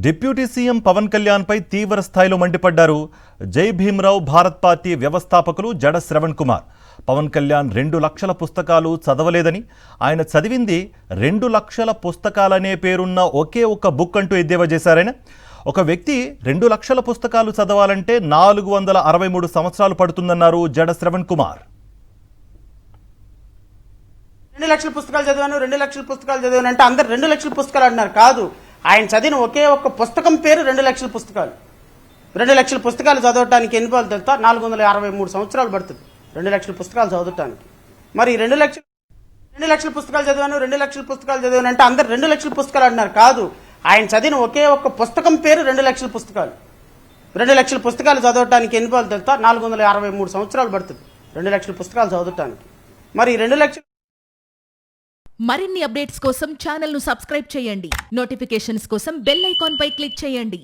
Deputy CM Pawan Kalyan పై తీవ్ర స్థాయిలో మండిపడ్డారు జై భీమరావు భారత్ పార్టీ వ్యవస్థాపకులు జడ శ్రవణ్ కుమార్. పవన్ కళ్యాణ్ 2 లక్షల పుస్తకాలు చదవలేదని, ఆయన చదివింది 2 లక్షల పుస్తకాలనే పేరున్న ఒకే ఒక్క బుక్ అంటూ ఎద్దేవా చేశారాయన. ఒక వ్యక్తి 2 లక్షల పుస్తకాలు చదవాలంటే 463 సంవత్సరాలు పడుతుందన్నారు జడ శ్రవణ్ కుమార్. 2 లక్షల పుస్తకాలు చదివాను 2 లక్షల పుస్తకాలు చదివాను అంటే అందరు 2 లక్షల పుస్తకాలు అంటున్నారు. కాదు, ఆయన చదివిన ఒకే ఒక్క పుస్తకం పేరు 2 లక్షల పుస్తకాలు. 2 లక్షల పుస్తకాలు చదవటానికి ఎన్ని రోజులు తెలుసా? 463 సంవత్సరాలు పడుతుంది 2 లక్షల పుస్తకాలు చదవటానికి. మరి 2 లక్షల పుస్తకాలు చదివాను 2 లక్షల పుస్తకాలు చదివాను అంటే అందరు 2 లక్షల పుస్తకాలు అంటున్నారు. కాదు, ఆయన చదివిన ఒకే ఒక్క పుస్తకం పేరు 2 లక్షల పుస్తకాలు. 2 లక్షల పుస్తకాలు చదవటానికి ఎన్ని రోజులు తెలుసా? 463 సంవత్సరాలు పడుతుంది 2 లక్షల పుస్తకాలు చదవటానికి. మరి 2 లక్షల మరిన్ని అప్డేట్స్ కోసం ఛానల్ ను సబ్స్క్రైబ్ చేయండి. నోటిఫికేషన్స్ కోసం బెల్ ఐకాన్ పై క్లిక్ చేయండి.